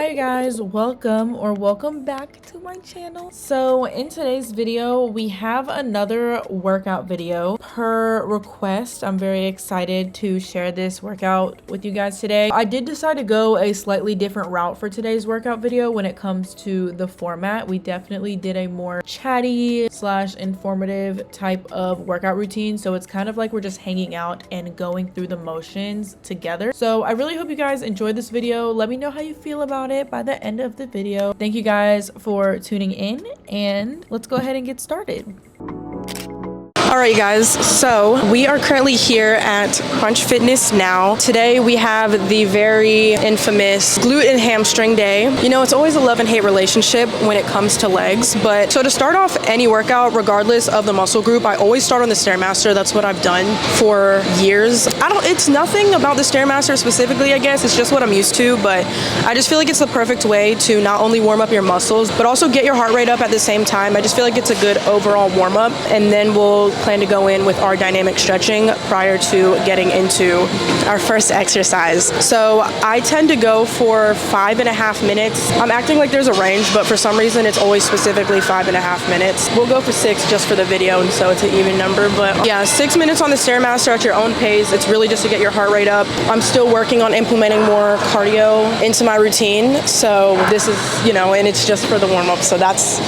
Hi guys, welcome back to my channel. So in today's video we have another workout video per request. I'm very excited to share this workout with you guys today. I did decide to go a slightly different route for today's workout video when it comes to the format. We definitely did a more chatty / informative type of workout routine, so it's kind of like we're just hanging out and going through the motions together. So I really hope you guys enjoyed this video. Let me know how you feel about it by the end of the video. Thank you guys for tuning in, and let's go ahead and get started. Alright guys, so we are currently here at Crunch Fitness now. Today we have the very infamous glute and hamstring day. You know, it's always a love and hate relationship when it comes to legs, but so to start off any workout, regardless of the muscle group, I always start on the Stairmaster. That's what I've done for years. It's nothing about the Stairmaster specifically, I guess. It's just what I'm used to, but I just feel like it's the perfect way to not only warm up your muscles, but also get your heart rate up at the same time. I just feel like it's a good overall warm up, and then we'll plan to go in with our dynamic stretching prior to getting into our first exercise. So I tend to go for 5.5 minutes. I'm acting like there's a range, but for some reason it's always specifically 5.5 minutes. We'll go for 6 just for the video, and so it's an even number. But yeah, 6 minutes on the Stairmaster at your own pace. It's really just to get your heart rate up. I'm still working on implementing more cardio into my routine, so this is, you know, and it's just for the warm-up. So that's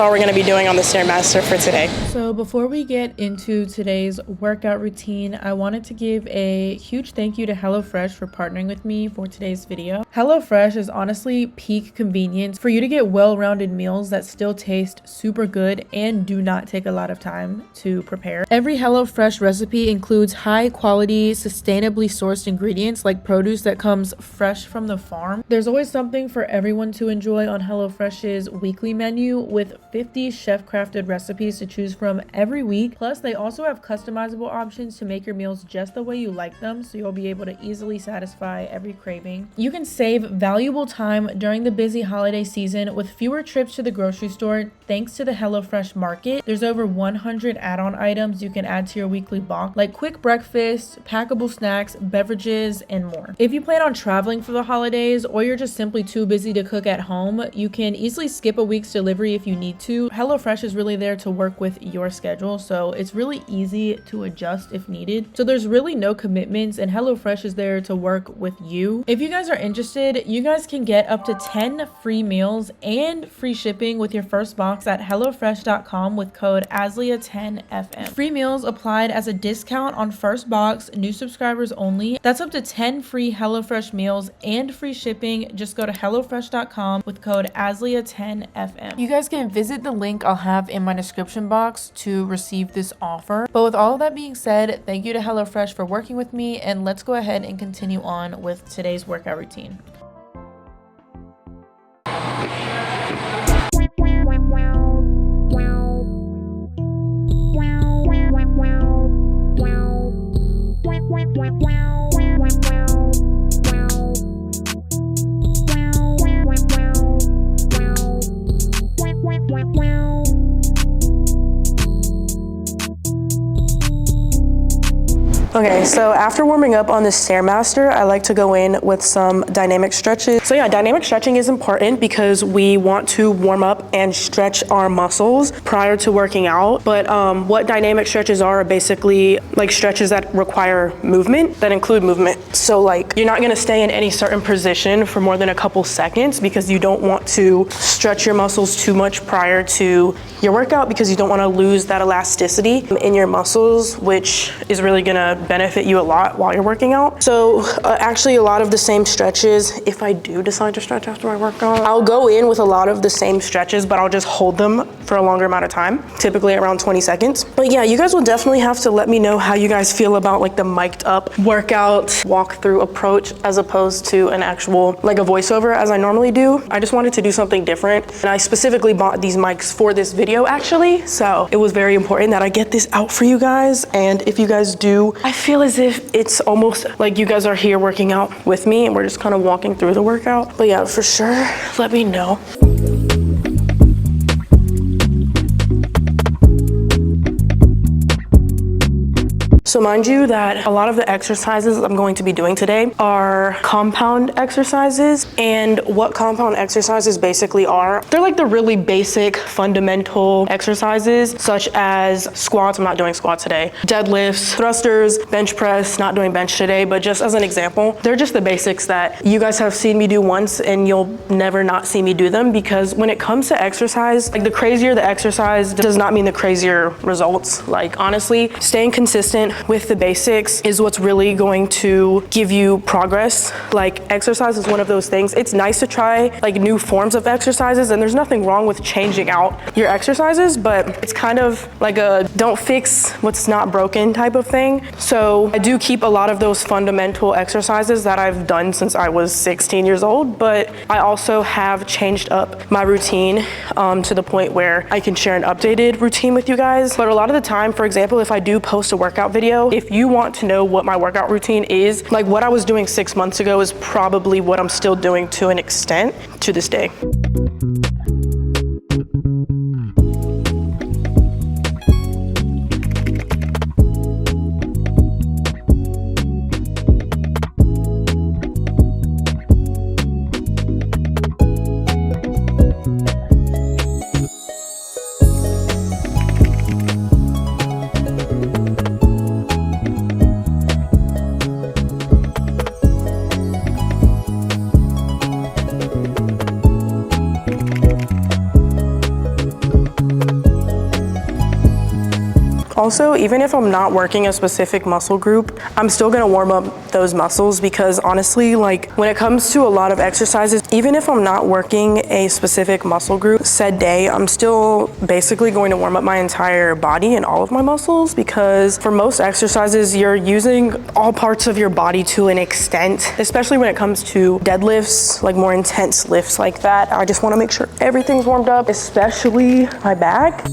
all we're going to be doing on the Stairmaster for today. So before we get into today's workout routine, I wanted to give a huge thank you to HelloFresh for partnering with me for today's video. HelloFresh is honestly peak convenience for you to get well-rounded meals that still taste super good and do not take a lot of time to prepare. Every HelloFresh recipe includes high-quality, sustainably sourced ingredients like produce that comes fresh from the farm. There's always something for everyone to enjoy on HelloFresh's weekly menu with 50 chef-crafted recipes to choose from every week. Plus, they also have customizable options to make your meals just the way you like them, so you'll be able to easily satisfy every craving. You can save valuable time during the busy holiday season with fewer trips to the grocery store thanks to the HelloFresh Market. There's over 100 add-on items you can add to your weekly box, like quick breakfast, packable snacks, beverages, and more. If you plan on traveling for the holidays, or you're just simply too busy to cook at home, you can easily skip a week's delivery if you need to. HelloFresh is really there to work with your schedule, so it's really easy to adjust if needed. So there's really no commitments, and HelloFresh is there to work with you. If you guys are interested, you guys can get up to 10 free meals and free shipping with your first box at HelloFresh.com with code ASLEA10FM. Free meals applied as a discount on first box, new subscribers only. That's up to 10 free HelloFresh meals and free shipping. Just go to HelloFresh.com with code ASLEA10FM. You guys can visit the link I'll have in my description box to receive this offer. But with all of that being said, thank you to HelloFresh for working with me, and let's go ahead and continue on with today's workout routine. Okay, so after warming up on the Stairmaster, I like to go in with some dynamic stretches. So yeah, dynamic stretching is important because we want to warm up and stretch our muscles prior to working out. But what dynamic stretches are basically like stretches that require movement, that include movement. So like you're not gonna stay in any certain position for more than a couple seconds because you don't want to stretch your muscles too much prior to your workout, because you don't want to lose that elasticity in your muscles, which is really gonna benefit you a lot while you're working out. So actually a lot of the same stretches, if I do decide to stretch after my workout, I'll go in with a lot of the same stretches, but I'll just hold them for a longer amount of time, typically around 20 seconds. But yeah, you guys will definitely have to let me know how you guys feel about like the mic'd up workout walkthrough approach as opposed to an actual like a voiceover as I normally do. I just wanted to do something different, and I specifically bought these mics for this video actually, so it was very important that I get this out for you guys. And if you guys do, I feel as if it's almost like you guys are here working out with me and we're just kind of walking through the workout. But yeah, for sure, let me know. So mind you that a lot of the exercises I'm going to be doing today are compound exercises. And what compound exercises basically are, they're like the really basic fundamental exercises, such as squats. I'm not doing squats today. Deadlifts, thrusters, bench press, not doing bench today, but just as an example, they're just the basics that you guys have seen me do once and you'll never not see me do them, because when it comes to exercise, like the crazier the exercise does not mean the crazier results. Like honestly, staying consistent with the basics is what's really going to give you progress. Like exercise is one of those things. It's nice to try like new forms of exercises, and there's nothing wrong with changing out your exercises, but it's kind of like a don't fix what's not broken type of thing. So I do keep a lot of those fundamental exercises that I've done since I was 16 years old, but I also have changed up my routine to the point where I can share an updated routine with you guys. But a lot of the time, for example, if I do post a workout video, if you want to know what my workout routine is, like what I was doing 6 months ago is probably what I'm still doing to an extent to this day. Also, even if I'm not working a specific muscle group, I'm still gonna warm up those muscles, because honestly, like when it comes to a lot of exercises, even if I'm not working a specific muscle group said day, I'm still basically going to warm up my entire body and all of my muscles, because for most exercises, you're using all parts of your body to an extent, especially when it comes to deadlifts, like more intense lifts like that. I just wanna make sure everything's warmed up, especially my back.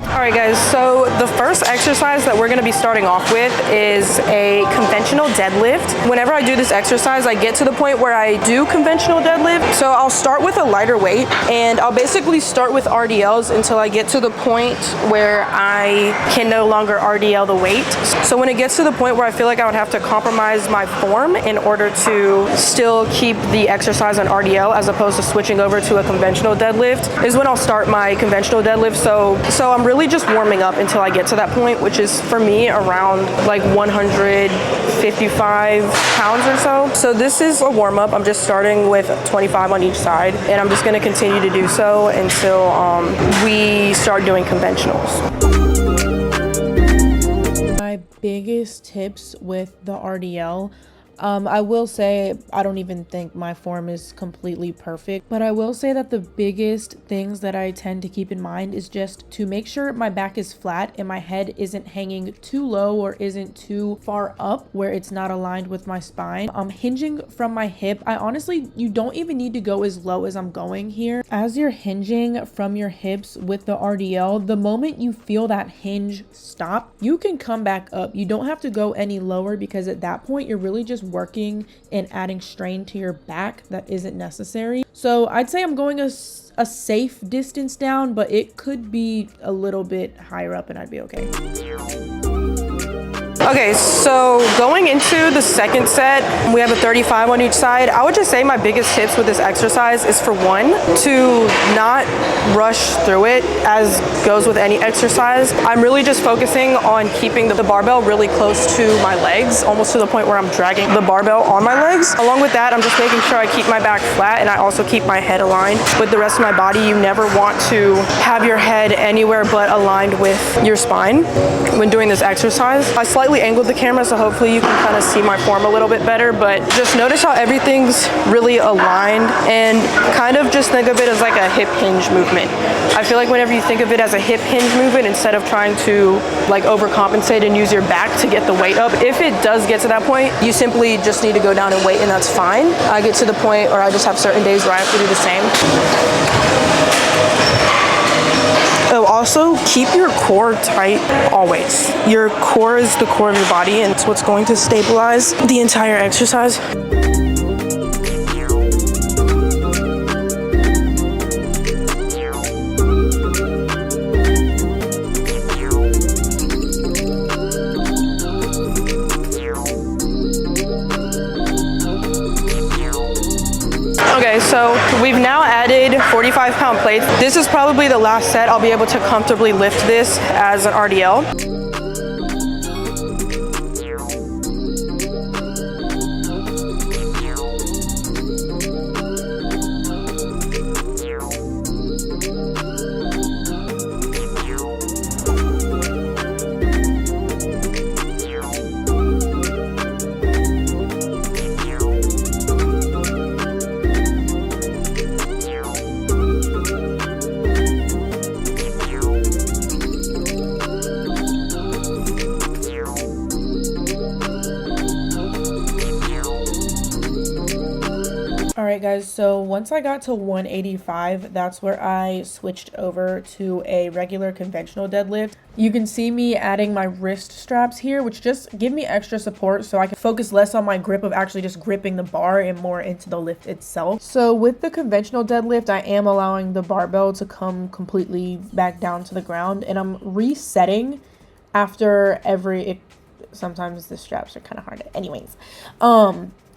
All right guys, so the first exercise that we're gonna be starting off with is a conventional deadlift. Whenever I do this exercise, I get to the point where I do conventional deadlift. So I'll start with a lighter weight, and I'll basically start with RDLs until I get to the point where I can no longer RDL the weight. So when it gets to the point where I feel like I would have to compromise my form in order to still keep the exercise on RDL as opposed to switching over to a conventional deadlift, is when I'll start my conventional deadlift. So I'm really just warming up until I get to that point, which is for me around like 155 pounds or so. So this is a warm up. I'm just starting with 25 on each side, and I'm just going to continue to do so until we start doing conventionals. My biggest tips with the RDL, I will say I don't even think my form is completely perfect, but I will say that the biggest things that I tend to keep in mind is just to make sure my back is flat and my head isn't hanging too low or isn't too far up where it's not aligned with my spine. Hinging from my hip, you don't even need to go as low as I'm going here. As you're hinging from your hips with the RDL, the moment you feel that hinge stop, you can come back up. You don't have to go any lower, because at that point you're really just working and adding strain to your back that isn't necessary. So I'd say I'm going a safe distance down, but it could be a little bit higher up and I'd be okay. Okay, so going into the second set, we have a 35 on each side. I would just say my biggest tips with this exercise is, for one, to not rush through it, as goes with any exercise. I'm really just focusing on keeping the barbell really close to my legs, almost to the point where I'm dragging the barbell on my legs. Along with that, I'm just making sure I keep my back flat and I also keep my head aligned with the rest of my body. You never want to have your head anywhere but aligned with your spine when doing this exercise. I slightly probably angled the camera, so hopefully you can kind of see my form a little bit better, but just notice how everything's really aligned, and kind of just think of it as like a hip hinge movement. I feel like whenever you think of it as a hip hinge movement, instead of trying to like overcompensate and use your back to get the weight up, if it does get to that point, you simply just need to go down and wait, and that's fine. I get to the point, or I just have certain days where I have to do the same. Oh, also keep your core tight always. Your core is the core of your body, and it's what's going to stabilize the entire exercise. Okay, so we've now added 45-pound plates. This is probably the last set I'll be able to comfortably lift this as an RDL. Alright guys, so once I got to 185, that's where I switched over to a regular conventional deadlift. You can see me adding my wrist straps here, which just give me extra support so I can focus less on my grip of actually just gripping the bar and more into the lift itself. So with the conventional deadlift, I am allowing the barbell to come completely back down to the ground, and I'm resetting after every, sometimes the straps are kind of hard. Anyways,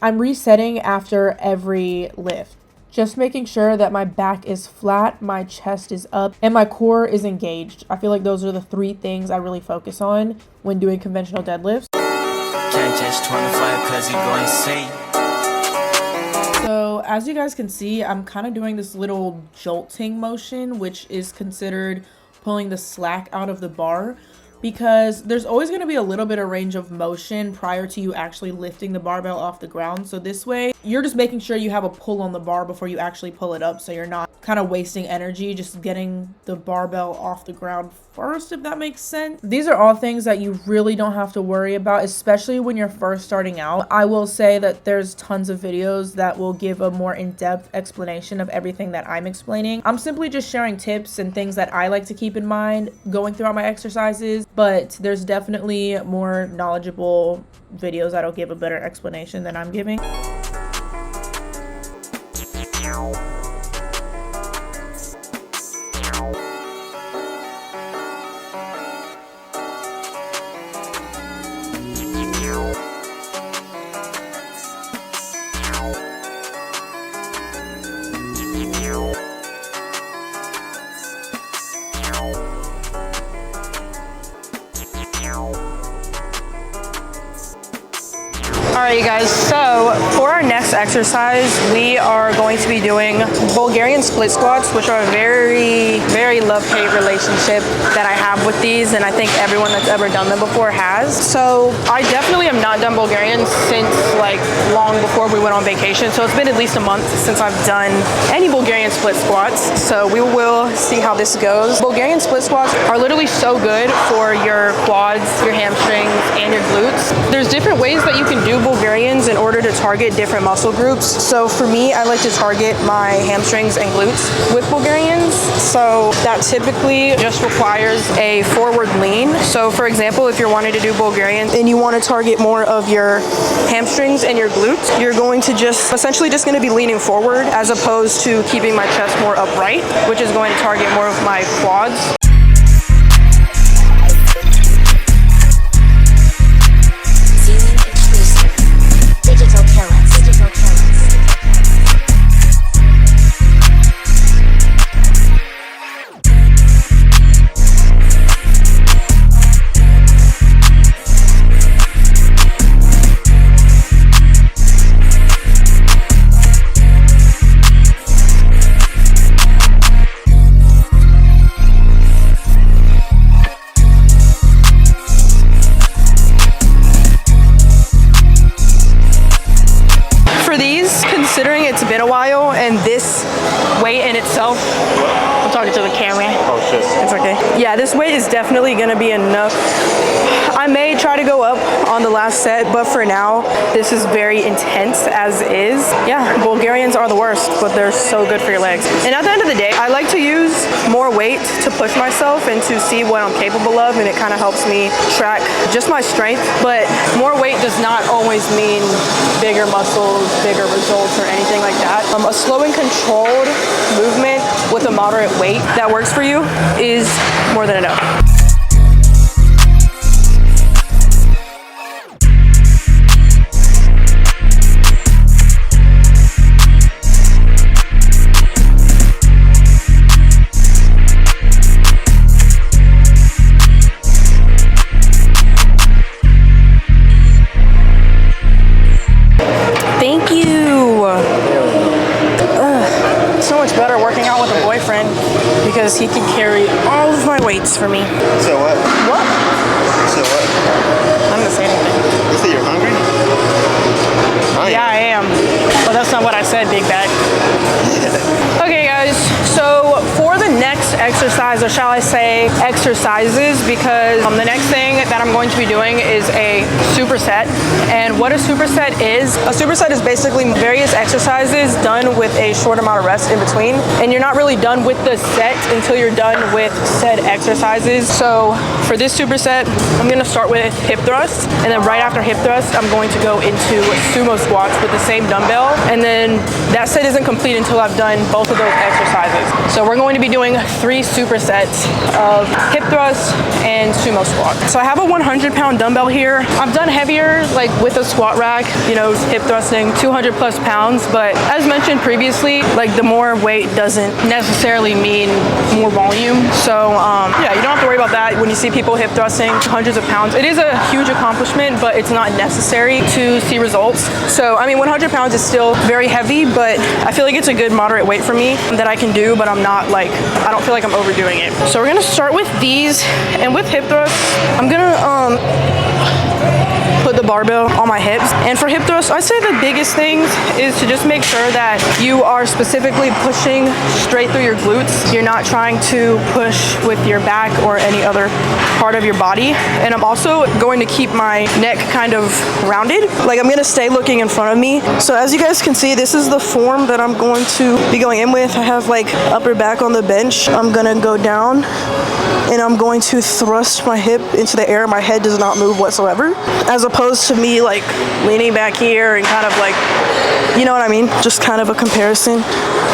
I'm resetting after every lift, just making sure that my back is flat, my chest is up, and my core is engaged. I feel like those are the three things I really focus on when doing conventional deadlifts. Can't catch 25 'cause you go insane. So as you guys can see, I'm kind of doing this little jolting motion, which is considered pulling the slack out of the bar, because there's always going to be a little bit of range of motion prior to you actually lifting the barbell off the ground. So this way, you're just making sure you have a pull on the bar before you actually pull it up, so you're not kind of wasting energy just getting the barbell off the ground first, if that makes sense. These are all things that you really don't have to worry about, especially when you're first starting out. I will say that there's tons of videos that will give a more in-depth explanation of everything that I'm explaining. I'm simply just sharing tips and things that I like to keep in mind going throughout my exercises, but there's definitely more knowledgeable videos that'll give a better explanation than I'm giving. Alright you guys, so for our next exercise, we are going to be doing Bulgarian split squats, which are a very, very love-hate relationship that I have with these, and I think everyone that's ever done them before has. So I definitely have not done Bulgarian since like long before we went on vacation, so it's been at least a month since I've done any Bulgarian split squats, so we will see how this goes. Bulgarian split squats are literally so good for your quads, your hamstrings, and your glutes. There's different ways that you can do Bulgarians in order to target different muscle groups. So for me, I like to target my hamstrings and glutes with Bulgarians. So that typically just requires a forward lean. So for example, if you're wanting to do Bulgarians and you want to target more of your hamstrings and your glutes, you're going to just essentially just going to be leaning forward as opposed to keeping my chest more upright, which is going to target more of my quads. in a while, and this weight in itself, I'm talking to the camera. Oh shit. It's okay. Yeah, this weight is definitely gonna be enough. I may try to go up on the last set, but for now, this is very intense as is. Yeah, Bulgarians are the worst, but they're so good for your legs. And at the end of the day, I like to use more weight to push myself and to see what I'm capable of, and it kind of helps me track just my strength. But more weight does not always mean bigger muscles, bigger results, or anything like that. A slow and controlled movement with a moderate weight that works for you is more than enough. Thank you. So much better working out with a boyfriend because he can carry all of my weights for me. So what? What? So what? I'm gonna say anything. You say you're hungry? Yeah, I am. But that's not what I said, big bag. Okay, guys. So for the next exercise, or shall I say exercises, because the next thing that I'm going to be doing is a superset. And what a superset is basically various exercises done with a short amount of rest in between. And you're not really done with the set until you're done with said exercises. So for this superset, I'm gonna start with hip thrusts, and then right after hip thrust, I'm going to go into sumo squats with the same dumbbell. And then that set isn't complete until I've done both of those exercises. So we're going to be doing 3 supersets of hip thrusts and sumo squat. So I have a 100-pound dumbbell here. I've done heavier, like with a squat rack, you know, hip thrusting 200 plus pounds. But as mentioned previously, like the more weight doesn't necessarily mean more volume. So yeah, you don't have to worry about that when you see people hip thrusting hundreds of pounds. It is a huge accomplishment, but it's not necessary to see results. So I mean, 100 pounds is still very heavy, but I feel like it's a good moderate weight for me that I can do, but I'm not like, I don't feel like I'm overdoing it. So we're gonna start with these, and with hip thrusts, I'm gonna put the barbell on my hips. And for hip thrusts, I say the biggest thing is to just make sure that you are specifically pushing straight through your glutes. You're not trying to push with your back or any other part of your body. And I'm also going to keep my neck kind of rounded. Like I'm gonna stay looking in front of me. So as you guys can see, this is the form that I'm going to be going in with. I have like upper back on the bench. I'm gonna go down and I'm going to thrust my hip into the air. My head does not move whatsoever, as opposed to me like leaning back here and kind of like, you know what I mean? Just kind of a comparison.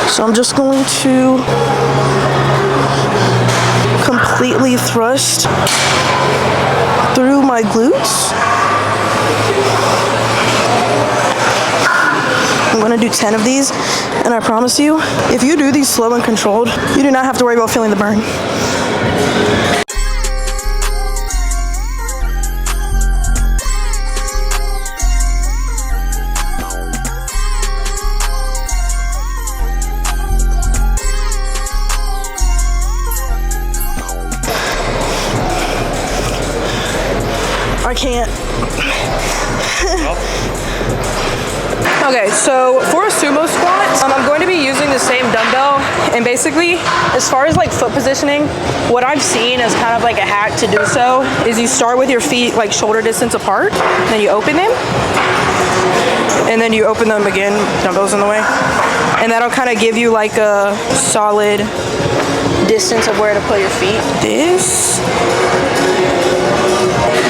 So I'm just going to completely thrust through my glutes. I'm gonna do 10 of these, and I promise you, if you do these slow and controlled, you do not have to worry about feeling the burn. I can't. Okay, so for a sumo squat, I'm going to be using the same dumbbell, and basically, as far as like foot positioning, what I've seen as kind of like a hack to do so is you start with your feet like shoulder distance apart, then you open them, and then you open them again, dumbbells in the way, and that'll kind of give you like a solid distance of where to put your feet. This,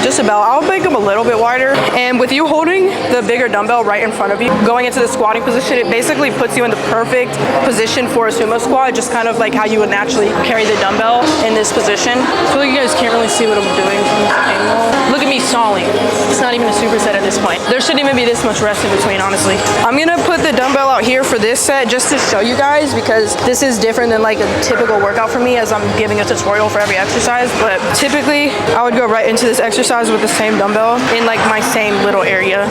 just about, I'll make them a little bit wider. And with you holding the bigger dumbbell right in front of you, going into the squatting position, it basically puts you in the perfect position for a sumo squat, just kind of like how you would naturally carry the dumbbell in this position. I feel like you guys can't really see what I'm doing from this angle. Look at me stalling. It's not even a superset at this point. There shouldn't even be this much rest in between, honestly. I'm gonna put the dumbbell out here for this set just to show you guys, because this is different than like a typical workout for me, as I'm giving a tutorial for every exercise. But typically I would go right into this exercise with the same dumbbell in like my same little area.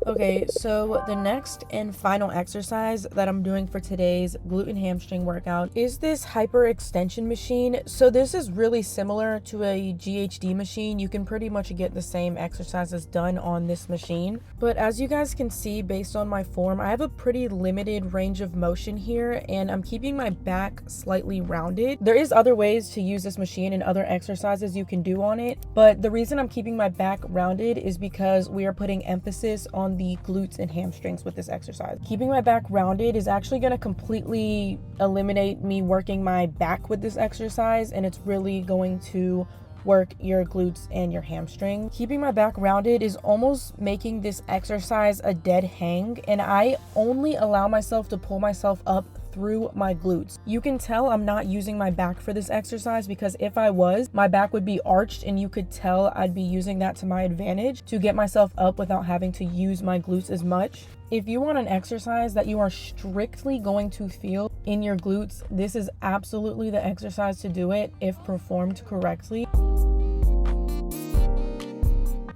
Okay, so the next and final exercise that I'm doing for today's glute and hamstring workout is this hyperextension machine. So this is really similar to a GHD machine. You can pretty much get the same exercises done on this machine. But as you guys can see, based on my form, I have a pretty limited range of motion here, and I'm keeping my back slightly rounded. There is other ways to use this machine and other exercises you can do on it, but the reason I'm keeping my back rounded is because we are putting emphasis on the glutes and hamstrings with this exercise. Keeping my back rounded is actually going to completely eliminate me working my back with this exercise, and it's really going to work your glutes and your hamstring. Keeping my back rounded is almost making this exercise a dead hang, and I only allow myself to pull myself up through my glutes. You can tell I'm not using my back for this exercise because if I was, my back would be arched, and you could tell I'd be using that to my advantage to get myself up without having to use my glutes as much. If you want an exercise that you are strictly going to feel in your glutes, this is absolutely the exercise to do it if performed correctly.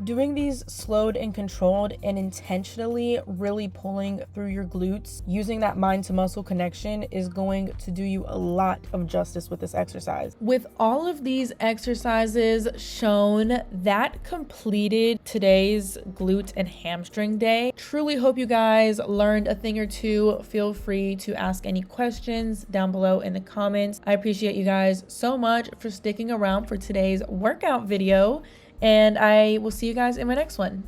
Doing these slowed and controlled and intentionally really pulling through your glutes, using that mind to muscle connection is going to do you a lot of justice with this exercise. With all of these exercises shown, that completed today's glute and hamstring day. Truly hope you guys learned a thing or two. Feel free to ask any questions down below in the comments. I appreciate you guys so much for sticking around for today's workout video, and I will see you guys in my next one.